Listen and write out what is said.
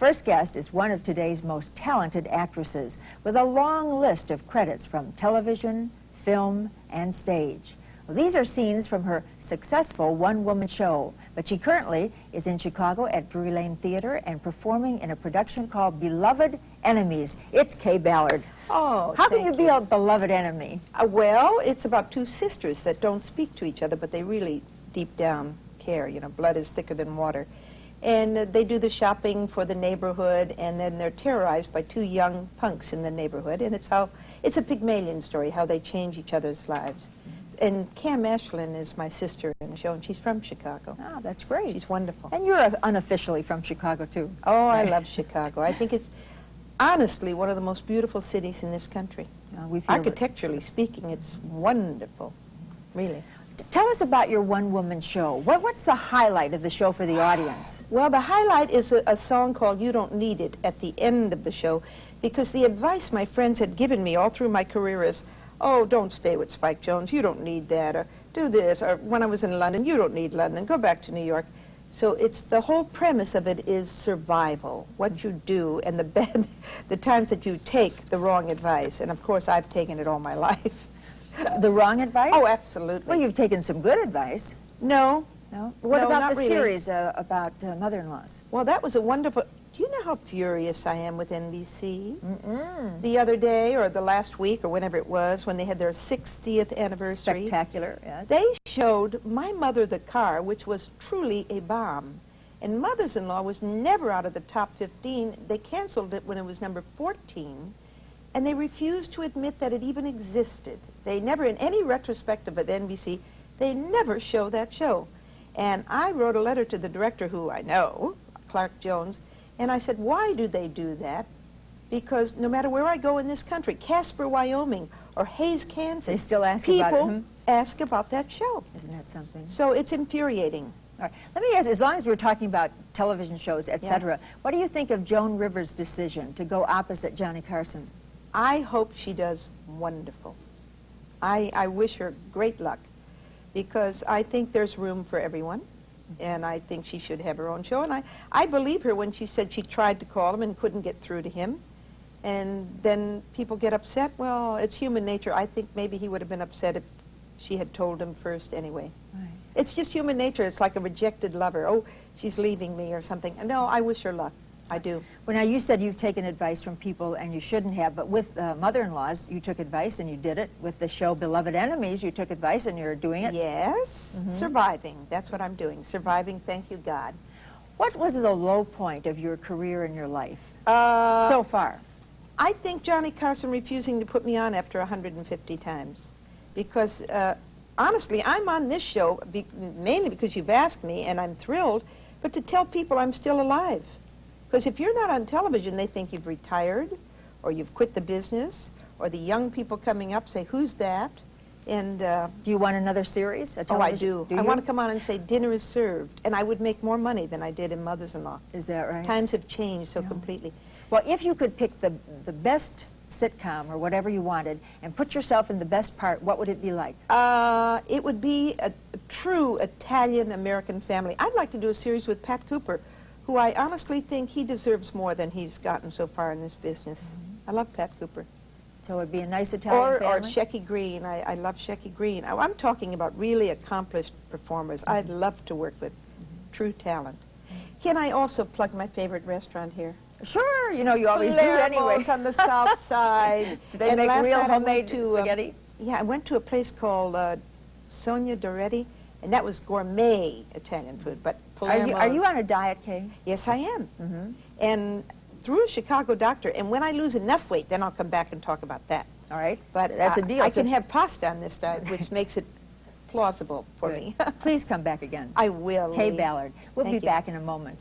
first guest is one of today's most talented actresses with a long list of credits from television, film, and stage. Well, these are scenes from her successful one-woman show, but she currently is in Chicago at Drury Lane Theater and performing in a production called Beloved Enemies. It's Kaye Ballard. Oh, how can you be a beloved enemy? Well, it's about two sisters that don't speak to each other, but they really deep down care. You know, blood is thicker than water. And they do the shopping for the neighborhood, and then they're terrorized by two young punks in the neighborhood. And it's a Pygmalion story, how they change each other's lives. And Cam Ashlyn is my sister in the show, and she's from Chicago. Oh, that's great. She's wonderful. And you're unofficially from Chicago, too. Oh, I love Chicago. I think it's honestly one of the most beautiful cities in this country. Architecturally speaking, it's wonderful, really. Tell us about your one-woman show. What's the highlight of the show for the audience? Well, the highlight is a song called You Don't Need It at the end of the show, because the advice my friends had given me all through my career is, oh, don't stay with Spike Jones, you don't need that, or do this, or when I was in London, you don't need London, go back to New York. So it's the whole premise of it is survival, what you do, and the times that you take the wrong advice. And of course, I've taken it all my life. The wrong advice? Oh, absolutely. Well, you've taken some good advice. No. No? What about the really. series about mother-in-laws? Well, that was a wonderful... Do you know how furious I am with NBC? The other day, or the last week, or whenever it was, when they had their 60th anniversary. Spectacular, yes. They showed My Mother the Car, which was truly a bomb. And Mothers-in-Law was never out of the top 15. They canceled it when it was number 14. And they refused to admit that it even existed. They never, in any retrospective at NBC, they never show that show. And I wrote a letter to the director, who I know, Clark Jones, and I said, why do they do that? Because no matter where I go in this country, Casper, Wyoming, or Hayes, Kansas, they still ask people about it. Ask about that show. Isn't that something? So it's infuriating. All right. Let me ask, as long as we're talking about television shows, etc., what do you think of Joan Rivers' decision to go opposite Johnny Carson? I hope she does wonderful. I wish her great luck, because I think there's room for everyone, and I think she should have her own show. And I believe her when she said she tried to call him and couldn't get through to him. And then people get upset. Well, it's human nature. I think maybe he would have been upset if she had told him first anyway. Right. It's just human nature. It's like a rejected lover. Oh, she's leaving me or something. No, I wish her luck. I do. Well, now, you said you've taken advice from people, and you shouldn't have, but with mother-in-laws, you took advice and you did it. With the show Beloved Enemies, you took advice and you're doing it. Yes. Surviving. That's what I'm doing. Surviving, thank you, God. What was the low point of your career and your life so far? I think Johnny Carson refusing to put me on after 150 times. Because, honestly, I'm on this show mainly because you've asked me, and I'm thrilled, but to tell people I'm still alive. Because if you're not on television, they think you've retired, or you've quit the business, or the young people coming up say, who's that? And do you want another series? Oh, I do. I want to come on and say, dinner is served. And I would make more money than I did in Mothers-in-Law. Is that right? Times have changed so completely. Well, if you could pick the best sitcom or whatever you wanted and put yourself in the best part, what would it be like? It would be a true Italian-American family. I'd like to do a series with Pat Cooper, who I honestly think he deserves more than he's gotten so far in this business. I love Pat Cooper. So it would be a nice Italian family? Or Shecky Green. I love Shecky Green. I'm talking about really accomplished performers. I'd love to work with true talent. Can I also plug my favorite restaurant here? Sure, you know you always do anyway. On the south side. Do they make real homemade spaghetti? Yeah, I went to a place called Sonia Doretti, and that was gourmet Italian food. But are you on a diet, Kaye? Yes, I am. And through a Chicago doctor, and when I lose enough weight, then I'll come back and talk about that. All right. But that's a deal. I can have pasta on this diet, which makes it plausible for me. Please come back again. I will. Kaye Ballard. We'll be Thank you. back in a moment.